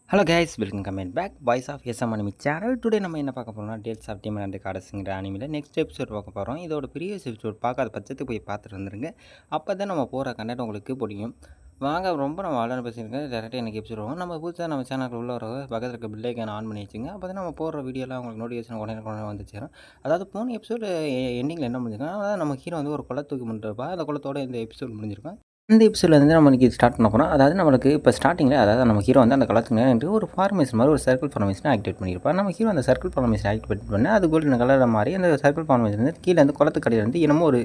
Hello guys welcome comment back voice of SM anime channel. Today நம்ம என்ன பார்க்க போகிறோம்னா டேட்ஸ் ஆஃப் டீமன் அண்ட் காடஸுங்கிற அனிமியில் நெக்ஸ்ட் எபிசோட் பார்க்க போகிறோம். இதோட ப்ரீவியஸ் எபிசோட் பார்க்காத பட்சத்துக்கு போய் பார்த்துட்டு வந்துருங்க. அப்போ தான் நம்ம போகிற கண்டென்ட் உங்களுக்கு புரியும். வாங்க, ரொம்ப நம்ம ஆளான பேசியிருக்கேன். டேரெக்டாக எனக்கு எபிசோட் வரும். நம்ம புதுசாக நம்ம சேனலுக்கு உள்ள வர பக்கத்தில் இருக்க பில்லைக்கான ஆன் பண்ணி வச்சுங்க. அப்போ தான் நம்ம போகிற வீடியோலாம் உங்களுக்கு நோட்டிஃபிகேஷன் உடனே வந்து சேரும். அதாவது போன எபிசோடு எண்டிங்கில் என்ன முடிஞ்சிருக்கோம், அதாவது நம்ம ஹீரோ வந்து ஒரு குளத்துக்கு முன்னிருப்பா. அந்த குளத்தோட இந்த எபிசோட் முடிஞ்சிருக்கும். இந்த எபிசோடில் வந்து நம்ம இன்றைக்கி ஸ்டார்ட் பண்ண போகிறோம். அதாவது நம்மளுக்கு இப்போ ஸ்டார்டிங்கில், அதாவது நம்ம ஹீரோ வந்து அந்த கலத்துக்கு ஒரு ஃபார்மேஷன் மாதிரி ஒரு சர்க்கிள் ஃபார்மேஷனை ஆக்டிவேட் பண்ணியிருப்பார். நம்ம ஹீரோ அந்த சர்க்கிள் ஃபார்மேஷன் ஆக்டிவேட் பண்ணி அது கோல்டன் கலரில் மாதிரி அந்த சர்க்கிள் ஃபார்மேஷன் வந்து கீழே வந்து குளத்துக்கடியில் வந்து என்னமோ ஒரு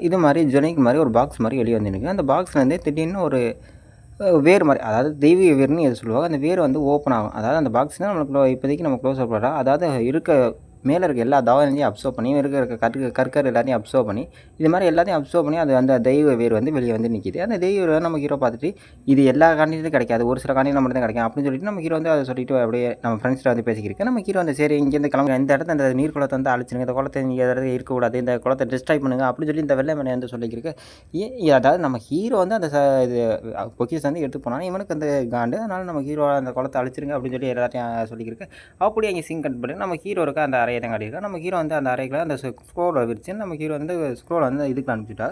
இது மாதிரி ஜொனிக் மாதிரி ஒரு பாக்ஸ் மாதிரி வெளியே வந்துருக்கு. அந்த பாக்ஸ்லேருந்து திடீர்னு ஒரு வேர் மாதிரி, அதாவது தெய்வீக வேர்னு எது சொல்லுவாங்க, அந்த வேர் வந்து ஓப்பன் ஆகும். அதாவது அந்த பாக்ஸ் தான் நம்மளுக்கு இப்போதைக்கு நம்ம க்ளோஸ் அப் பண்ணுறோம். அதாவது இருக்க மேலே இருக்க எல்லா தாவரங்களையும் அப்சர்வ் பண்ணி இருக்க கற்கர் எல்லாத்தையும் அப்சர்வ் பண்ணி இது மாதிரி எல்லாத்தையும் அப்சர்வ் பண்ணி அது அந்த தெய்வ வேர் வந்து வெளியே வந்து நிற்கிது. அந்த தெய்வ வேர் நம்ம ஹீரோ பார்த்துட்டு இது எல்லா காண்டிலும் கிடைக்காது, ஒரு சில காண்டிலும் மட்டும் தான் கிடைக்கும் அப்படின்னு சொல்லிட்டு நம்ம ஹீரோ வந்து அதை சொல்லிட்டு அப்படியே நம்ம ஃப்ரெண்ட்ஸ்கிட்ட வந்து பேசிக்கிறேன். நம்ம ஹீரோ வந்து சரி இங்கேருந்து கிளம்புங்க, இந்த இடத்த அந்த நீர் குளத்தை வந்து அழிச்சிருங்க, இந்த குளத்தை நீங்கள் இடத்துல இருக்கக்கூடாது, இந்த குளத்தை டிஸ்ட்ராய் பண்ணுங்க அப்படின்னு சொல்லி இந்த வெள்ளை மனை வந்து சொல்லிக்கிறேன். அதாவது நம்ம ஹீரோ வந்து அந்த இது பொக்கிஷன் வந்து எடுத்து போனாலும் இவனுக்கு அந்த காண்டு, அதனால் நம்ம ஹீரோ அந்த குளத்தை அழிச்சிருங்க அப்படின்னு சொல்லி எல்லாத்தையும் சொல்லிக்கிறேன். அப்படி அங்கே சிங் கட் பண்ணி நம்ம ஹீரோ இருக்க அந்த அறையை தான் காட்டியிருக்கோம். நம்ம ஹீரோ வந்து அந்த அறைக்குள்ள அந்த ஸ்க்ரோலை விரிச்சு நம்ம ஹீரோ வந்து ஸ்க்ரோலை வந்து இதுக்கு அனுப்பிச்சிட்டா.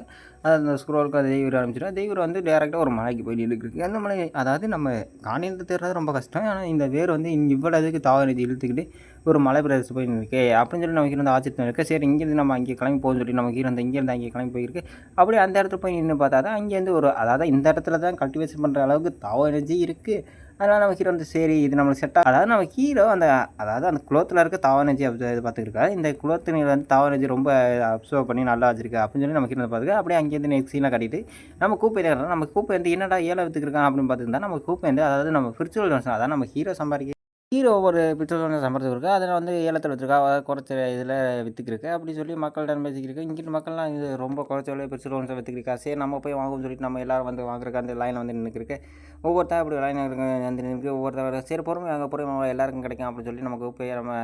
அந்த ஸ்க்ரோலுக்கு அந்த தெய்வரை அனுப்பிச்சிட்டா. தெய்வரை வந்து டேரெக்டாக ஒரு மலைக்கு போய் இழுக்குது. அந்த மலை, அதாவது நம்ம காணியில் தேடுறது ரொம்ப கஷ்டம். ஆனால் இந்த வேர் வந்து இவ்வளோ இதுக்கு தாவரத்தை இழுத்துக்கிட்டு ஒரு மலை பிரதேசம் போய் நிற்கே அப்படின்னு சொல்லி நம்ம ஹீரோ வந்து ஆச்சரியம் இருக்குது. சரி இங்கேருந்து நம்ம அங்கே கிளம்பி போகணும்னு சொல்லி நம்ம ஹீரோ வந்து இங்கேருந்து அங்கே கிளம்பி போயிருக்கு. அப்படியே அந்த இடத்துல போய் நின்று பார்த்தா தான் அங்கேருந்து ஒரு, அதாவது இந்த இடத்துல தான் கல்டிவேஷன் பண்ணுற அளவுக்கு தாவ எனர்ஜி இருக்குது. அதனால் நம்ம ஹீரோ வந்து சரி இது நம்மளுக்கு செட்டாக, அதாவது நம்ம ஹீரோ அந்த, அதாவது அந்த குளத்தில் இருக்க தாவரஞ்சி இது பார்த்துக்கிருக்கா. இந்த குளத்தினில் வந்து தாவரஞ்சி ரொம்ப அப்சர்வ் பண்ணி நல்லா வச்சிருக்கா அப்படின்னு சொல்லி நம்ம ஹீரோ பார்த்துக்க. அப்படியே அங்கேருந்து நெக்ஸ்ட் சீனாக கட்டிட்டு நம்ம கூப்பை தேடுறோம். நம்ம கூப்பை வந்து என்னடா ஏழை விற்றுக்கிருக்கான் அப்படின்னு பார்த்துருந்தா நம்ம கூப்பை வந்து, அதாவது நம்ம ஃபிரிச்சுவல் அதாவது நம்ம ஹீரோ சம்பாதிக்க ஹீரோ ஒரு பிட்ரோல் சம்பளத்துக்கு இருக்குது, அதில் வந்து ஏலத்தில் வச்சுருக்கா, குறைச்ச இதில் விற்றுக்கிருக்கு அப்படின்னு சொல்லி மக்கள்கிட்ட பேசிக்கிருக்கு. இங்கிட்டு மக்கள்லாம் இது ரொம்ப குறைச்ச விலை பிட்ரோல் விற்றுக்கிருக்கா. சரி நம்ம போய் வாங்குவோம்னு சொல்லிட்டு நம்ம எல்லோரும் வந்து வாங்குறக்கு அந்த லைனில் வந்து நின்றுருக்கு. ஒவ்வொருத்தர் அப்படி லைன் வந்து நின்று ஒவ்வொருத்தர் சரி பொறுமை அங்கே பொறுமை எல்லாருக்கும் கிடைக்கும் அப்படின்னு சொல்லி நமக்கு போய் நம்ம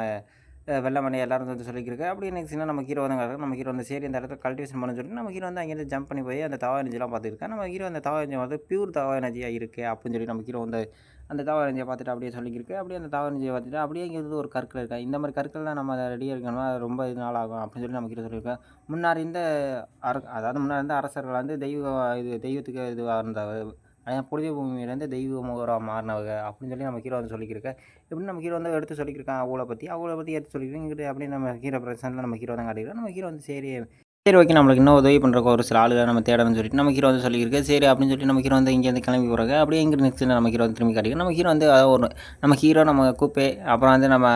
வெள்ளை மணி எல்லாரும் வந்து சொல்லிக்கிருக்கு. அப்படி நெக்ஸ்ட்னா நம்ம ஹீரோ வந்து கிடக்கு. நம்ம ஹீரோ வந்து சரி இந்த இடத்துல கல்டிவேஷன் பண்ண சொல்லி நம்ம ஹீரோ வந்து அங்கேருந்து ஜம்ப் பண்ணி போய் அந்த தவா எனர்ஜிலாம் பார்த்துருக்கேன். நம்ம ஹீரோ அந்த தவா எனர்ஜி வந்து பியூர் தவா எனர்ஜியாக இருக்குது அப்படின்னு சொல்லி நம்ம ஹீரோ வந்து அந்த தாவர எனர்ஜியை பார்த்துட்டு அப்படியே சொல்லிக்கிருக்கு. அப்படியே அந்த தாவர எனர்ஜியை பார்த்துட்டு அப்படியே இங்கே ஒரு கற்கள் இருக்கா. இந்த மாதிரி கற்கள்லாம் நம்ம அதை ரெடியாக இருக்கணுமா, அது ரொம்ப இது நாள் ஆகும் அப்படின்னு சொல்லி நம்ம கிட்ட சொல்லியிருக்கேன். முன்னாடி இந்த அதாவது முன்னாடி இருந்த அரசர்கள் வந்து தெய்வத்துக்கு இதுவாக இருந்தாங்க, புனித பூமியிலேருந்து தெய்வ முகராக மாறினவங்க அப்படின்னு சொல்லி நம்ம ஹீரோ வந்து சொல்லியிருக்கேன். இப்படின்னு நம்ம ஹீரோ வந்து எடுத்து சொல்லியிருக்கான் அவளை பற்றி எடுத்து சொல்லியிருக்கேன். இங்கிட்டு அப்படியே நம்ம ஹீரோ பிரசன்ட்டில் நம்ம ஹீரோ தான் காட்டிக்கிறோம். நம்ம ஹீரோ வந்து சரி ஓகே நம்மளுக்கு இன்னும் உதவி பண்ணுறக்கு ஒரு சில ஆளுகளை நம்ம தேடணும்னு சொல்லிட்டு நம்ம ஹீரோ வந்து சொல்லியிருக்கு. சரி அப்படின்னு சொல்லிட்டு நம்ம ஹீரோ வந்து இங்கேருந்து கிளம்பி போகிறாங்க. அப்படியே இங்கே நெக்ஸ்ட் நம்ம ஹீரோ வந்து திரும்பி காட்டிக்கிறோம். நம்ம ஹீரோ வந்து ஒரு நம்ம ஹீரோ நம்ம கூப்பே அப்புறம் வந்து நம்ம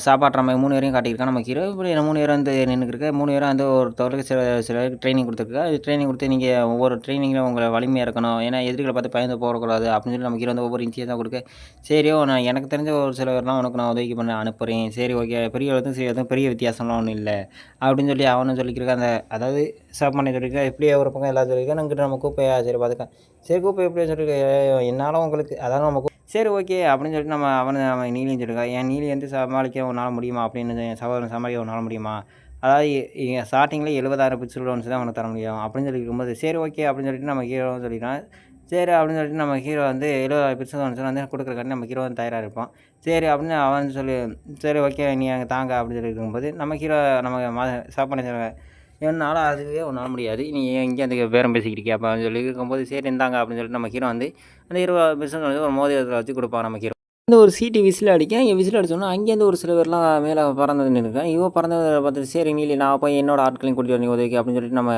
சாப்பாட்டுற மாதிரி 3 பேரையும் காட்டியிருக்கான் நம்ம ஹீரோ. இப்படி 3 பேரும் வந்து நின்றுருக்கு. 3 பேரும் வந்து ஒருத்தவருக்கு சிலருக்கு ட்ரைனிங் கொடுத்துருக்கா. ட்ரைனிங் கொடுத்து நீங்கள் ஒவ்வொரு ட்ரைனிங்கில் உங்களை வலிமையாக இருக்கணும், ஏன்னா எதிரிகளை பார்த்து பயந்து போகக்கூடாது அப்படின்னு சொல்லி நம்ம ஹீரோ வந்து ஒவ்வொரு இன்ச்சியாக தான் கொடுக்க. சரியோ நான் எனக்கு தெரிஞ்ச ஒரு சிலர்லாம் உனக்கு நான் உதவி பண்ண அனுப்புகிறேன், சரி ஓகே பெரிய எதுவும் பெரிய வித்தியாசம்லாம் ஒன்றும் இல்லை அப்படின்னு சொல்லி அவனும் சொல்லிக்கிறேன். அந்த அதாவது சாப்பாடு சொல்லியிருக்கேன். எப்படியே ஒரு பக்கம் எல்லாம் சொல்லியிருக்கேன். நம்மக்கிட்ட நம்ம கூப்பையா சரி பார்த்துக்கேன். சரி கூப்பை எப்படியே சொல்லியிருக்கேன் என்னால் உங்களுக்கு, அதாவது நம்ம சரி ஓகே அப்படின்னு சொல்லிட்டு அவன் நீலியும் சொல்லியிருக்கான். என் நீலி வந்து சமாளிக்க உன்னால் முடியுமா அப்படின்னு, சவால் சமாளிக்க உன்னால் முடியுமா, அதாவது ஸ்டார்டிங்கில் 70,000 பிக்சல் லோன்ஸ் தான் அவனுக்கு தர முடியும் அப்படின்னு சொல்லி இருக்கும்போது சரி ஓகே அப்படின்னு சொல்லிட்டு நம்ம ஹீரோ சொல்லிட்டான். சரி அப்படின்னு சொல்லிட்டு நம்ம ஹீரோ வந்து 70,000 பிக்சல் லோன்ஸ் வந்து கொடுக்குறக்காண்டி நம்ம ஹீரோ வந்து தயாராக இருப்போம். சரி அப்படின்னு அவன் சொல்லி சரி ஓகே நீ அங்கே தாங்க அப்படின்னு சொல்லி இருக்கும்போது நம்ம ஹீரோ நம்ம சாப்பாடு என்னால் அதுவே ஒன்றால் முடியாது, நீ எங்கே அந்த பேரம் பேசிக்கிட்டு அப்படின்னு சொல்லி இருக்கும்போது சரி இருந்தாங்க அப்படின்னு சொல்லிட்டு நம்ம ஹீரோ வந்து அந்த 20 பிஸ்னஸ் வந்து ஒரு மோதிரத்தில் வச்சு கொடுப்பான் நம்ம ஹீரோ. இந்த ஒரு சீட்டி விசில் அடிக்க விசில் அடித்தோன்னா அங்கேருந்து ஒரு சில பேர்லாம் மேலே பறந்து நின்றுருக்கேன். பறந்ததை பார்த்துட்டு சரி நீலி நான் போய் என்னோட ஆட்களையும் கூட்டிகிட்டு வரீங்க உதவிக்கு அப்படின்னு சொல்லிட்டு நம்ம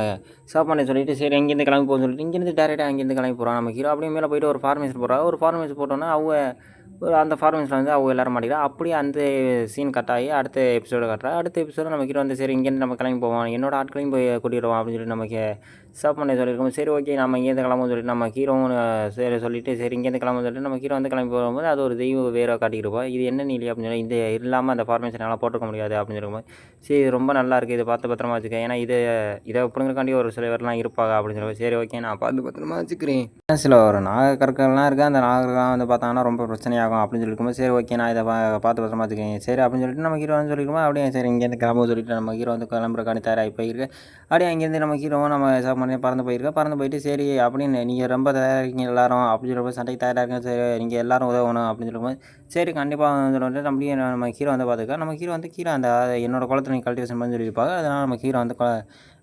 சாப்பாடு சொல்லிட்டு சரி இங்கேருந்து கிளம்பி போகணும்னு சொல்லிட்டு இங்கேருந்து டேரெக்டாக அங்கேருந்து கிளம்பி போகிறான் நம்ம ஹீரோ. அப்படியே மேலே போயிட்டு ஒரு ஃபார்மேஷன் போடுறா. ஒரு ஃபார்மேஷன் போட்டோன்னா அந்த ஃபார்மேஷனில் வந்து அவங்க எல்லோரும் மாட்டிக்கிறா. அப்படியே அந்த சீன் கட் ஆகி அடுத்த எபிசோடு காட்டுறா. அடுத்த எபிசோடு நம்ம ஹீரோ வந்து சரி இங்கேருந்து நம்ம கிளம்பி போவோம், என்னோட ஆட்களையும் போய் கூட்டிடுவோம் அப்படின்னு சொல்லி நமக்கு ஸ்டாப் பண்ண சொல்லியிருக்கோம். சரி ஓகே நம்ம இங்கேருந்து கிளம்புன்னு சொல்லிட்டு நம்ம ஹீரோவும் சரி சொல்லிட்டு சரி இங்கேருந்து கிளம்புன்னு சொல்லிட்டு நம்ம ஹீரோ வந்து கிளம்பி போகும்போது அது ஒரு தெய்வ வேற காட்டிக்கிருப்போம். இது என்ன நீலி அப்படின்னு சொல்லி இந்த இல்லாமல் அந்த ஃபார்மேஷன் எல்லாம் போட்டுக்க முடியாது அப்படின்னு சொல்லும்போது சரி ரொம்ப நல்லா இருக்குது, இதை பார்த்து பத்திரமா வச்சுக்க, ஏன்னா இதை பிடுங்கிறக்காண்டி ஒரு சில பேர்லாம் இருப்பாங்க அப்படின்னு சொல்லுவோம். சரி ஓகே நான் பார்த்து பத்திரமா வச்சுக்கிறேன். சில ஒரு நாகக்கற்கள்லாம் இருக்குது, அந்த நாகர்கள்லாம் வந்து பார்த்தாங்கன்னா ரொம்ப பிரச்சனையாகும் அப்படின்னு சொல்லியிருக்கும்போது சரி ஓகே நான் இதை பார்த்து பத்திரமா வச்சுக்கேன் சரி அப்படின்னு சொல்லிட்டு நம்ம ஹீரோ வந்து சொல்லியிருக்கோம். அப்படியே சரி இங்கேருந்து கிளம்ப சொல்லிட்டு நம்ம ஹீரோ வந்து கிளம்புறக்காண்டி தயாராகி போயிருக்கு. அப்படியே அங்கேருந்து நம்ம ஹீரோவும் நம்ம மாதிரி பறந்து போயிருக்கா. பறந்து போயிட்டு சரி அப்படின்னு நீங்கள் ரொம்ப தயாராக இருக்கீங்க எல்லாரும் அப்படின்னு சொல்லும்போது சண்டைக்கு தயாராக இருக்கீங்க. சரி நீங்கள் எல்லாரும் உதவணும் அப்படின்னு சொல்லும்போது சரி கண்டிப்பாக சொல்லிட்டு நம்ம ஹீரோ வந்து பார்த்துருக்கா. நம்ம ஹீரோ வந்து கீழே அந்த என்னோட குளத்துல நீங்கள் கல்டிவேஷன் பண்ணி சொல்லியிருப்பாங்க. அதனால் நம்ம ஹீரோ வந்து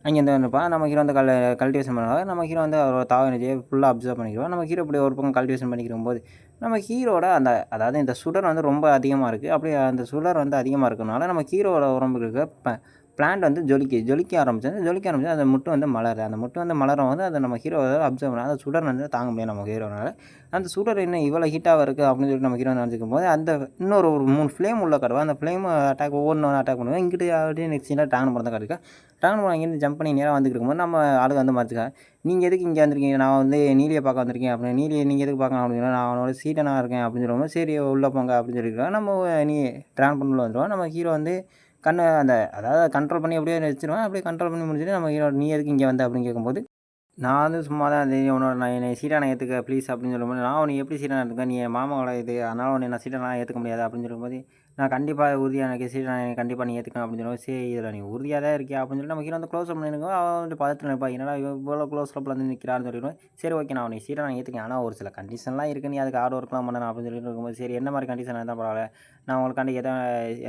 அங்கேருந்து வந்துருப்பான். நம்ம ஹீரோ வந்து கல்டிவேஷன் பண்ணுவாங்க. நம்ம ஹீரோ வந்து அவரோட தாவ எனர்ஜியை ஃபுல்லாக அப்சர்வ் பண்ணிக்குவோம். நம்ம ஹீரோ இப்படி ஒரு பக்கம் கல்டிவேஷன் பண்ணிக்கிறபோது நம்ம ஹீரோட அதாவது இந்த சுடர் வந்து ரொம்ப அதிகமாக இருக்குது. அப்படியே அந்த சுடர் வந்து அதிகமாக இருக்கனால நம்ம ஹீரோவோட உடம்புல இருக்க பிளான்ட் வந்து ஜொலிக்க ஆரம்பிச்சு அந்த முட்டு வந்து மலருது. அந்த முட்டு வந்து மலரும் போது அதை நம்ம ஹீரோ அப்சர்வ் பண்ணால் அந்த சுடர் வந்து தாங்க முடியாது நம்ம ஹீரோனால. அந்த சுடர் இன்னும் இவ்வளோ ஹீட்டாக இருக்குது அப்படின்னு சொல்லிட்டு நம்ம ஹீரோ நினச்சிக்கும் போது அந்த இன்னொரு ஒரு 3 ஃப்ளேம் உள்ள காட்டுவோம். அந்த ஃப்ளேம் ஒவ்வொன்றும் அட்டாக் பண்ணுவோம். இங்கிட்டு அப்படியே நெக்ஸ்ட் சீனில் ட்ராகன் படம் தான் காட்டுக்கா. ட்ராகன் படம் இங்கேருந்து ஜம்ப் பண்ணி நேராக வந்துட்டு இருக்கும்போது நம்ம ஆளுங்க வந்து மறைச்சிக்கா. நீங்கள் எதுக்கு இங்கே வந்திருக்கீங்க? நான் வந்து நீலியை பார்க்க வந்திருக்கேன் அப்படின்னு. நீலியை நீங்கள் எதுக்கு பார்க்கலாம் அப்படின்னா நான் அவனோட சீட்டனாக இருக்கேன் அப்படின்னு சொல்லும்போது சரி உள்ளே போங்க அப்படின்னு சொல்லியிருக்காங்க. நம்ம நீ ட்ராகன் பண்ண வந்துடுவோம். நம்ம ஹீரோ வந்து அதாவது கண்ட்ரோல் பண்ணி அப்படியே வச்சுருவேன். அப்படியே கண்ட்ரோல் பண்ணி முடிச்சுட்டு நம்ம ஹீரோ நீ எதுக்கு இங்கே வந்த அப்படின்னு கேட்கும்போது நான் வந்து சும்மா தான் உன்னோட நான் என்னை சீட்டான ஏற்றுக்க ப்ளீஸ் அப்படின்னு சொல்லும்போது நான் உன்னை எப்படி சீட்டான ஏற்றுக்க நீ என் மாமாவோட இது அதனால் உன்னை நான் சீட்டான ஏற்றுக்க முடியாது அப்படின்னு சொல்லும்போது நான் கண்டிப்பாக உறுதியாக எனக்கு சீட்டான கண்டிப்பாக நீ ஏற்றுக்கணும் அப்படின்னு சொல்லுவோம். சரி இதில் நீ உறுதியாக தான் இருக்கியா அப்படின்னு சொல்லிட்டு நம்ம ஹீரோ வந்து க்ளோஸ் அப் பண்ணிருக்கோம். அவன் வந்து பார்த்துட்டு நினைப்பா என்னடா இவ்வளோ க்ளோஸ் அப்பில் வந்து நிற்கிறான்னு சொல்லிடுவேன். சரி ஓகே நான் உன்னை சீட்டான ஏற்றுக்கேன். ஆனால் ஒரு சில கண்டிஷன்லாம் இருக்குது நீ அதுக்கு ஹார்ட் ஒர்க்லாம் பண்ணணும் அப்படின்னு சொல்லிட்டு இருக்கும்போது சரி என்ன மாதிரி கண்டிஷன் இருந்தால் பரவாயில்ல நான் உங்களுக்காண்டி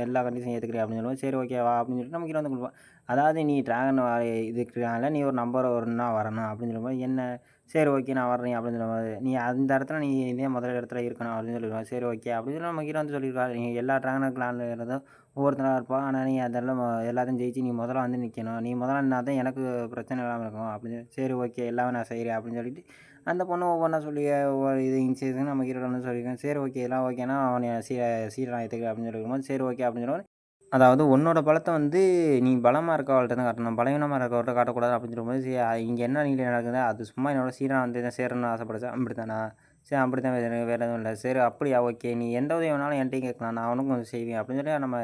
எல்லா கண்டிஷனும் ஏற்றுக்கிறேன் அப்படின்னு சொல்லுவோம். சரி ஓகேவா அப்படின்னு சொல்லிட்டு நம்ம ஹீரோ வந்து கொடுப்போம். அதாவது நீ ட்ராகன் இதுக்குனால நீ ஒரு நம்பர் ஒன்றா வரணும் அப்படின்னு சொல்லும்போது என்ன சரி ஓகே நான் வர்றேன் அப்படின்னு சொல்லும்போது நீ அந்த இடத்துல நீ இதே முதல் இடத்துல இருக்கணும் அப்படின்னு சொல்லிடுவேன். சரி ஓகே அப்படின்னு சொல்லி நம்ம ஹீரோ வந்து சொல்லியிருக்காரு. நீங்கள் எல்லா ட்ராகன் கிளானில் இருந்தும் ஒவ்வொருத்தராக இருப்பான். ஆனால் நீ அதெல்லாம் எல்லாத்தையும் ஜெயிச்சு நீ முதல்ல வந்து நிற்கணும். நீ முதல்ல நின்னா தான் எனக்கு பிரச்சனை இல்லாமல் இருக்கும் அப்படின்னு சரி ஓகே எல்லாமே நான் செய்கிறேன் அப்படின்னு சொல்லிட்டு அந்த பொண்ணு ஒவ்வொன்றா சொல்லி ஒவ்வொரு இது இன்சியேஷன் நம்ம ஹீரோ வந்து சொல்லியிருக்கேன். சரி ஓகே எல்லாம் ஓகேனா அவனை சீரா ஏற்றுக்க அப்படின்னு சொல்லியிருக்கும்போது சரி ஓகே அப்படின்னு சொல்லுவாங்க. அதாவது உன்னோட பலத்த வந்து நீ பலமா இருக்கவள்ட்ட தான் காட்டணும். பலவீனமா இருக்கவள்ட்ட காட்டக்கூடாது அப்படின்னு சொல்லும்போது, சரி இங்க என்ன நீதி நடக்குது? அது சும்மா என்னோட சீரா வந்து இதை சேரணும்னு ஆசைப்படுச்சா? அப்படித்தானா? சரி அப்படித்தான் வேற எதுவும் இல்ல. சரி அப்படியா ஓகே. நீ எந்த உதவி வேணாலும் என்ட்டயும் கேட்கலாம். நான் உனக்கும் கொஞ்சம் செய்வேன் அப்படின்னு சொல்லி நம்ம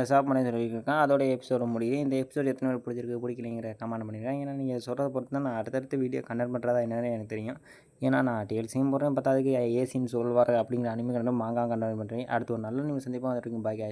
ஸ்டாப் பண்ண சொல்லியிருக்கேன். அதோட எபிசோட முடியுது. இந்த எபிசோட் எத்தனை பேருக்கு பிடிச்சிருக்கு, பிடிக்கலைங்கிற கமெண்ட் பண்ணிடுறேன். ஏன்னா நீங்கள் சொல்கிறத பொறுத்து தான் நான் அடுத்தடுத்த வீடியோ கண்டென்ட் பண்ணுறதா என்னன்னு எனக்கு தெரியும். ஏன்னா நான் டிஎல்சியும் போடுறேன். பத்தாவதுக்கு ஏசின்னு சொல்வார் அப்படிங்கிற அனிமே கண்டென்ட் மாங்கா கண்டென்ட் பண்ணுறேன். அடுத்து ஒரு நல்ல நியூஸ் சந்திப்போம். அது வரைக்கும் பாய்.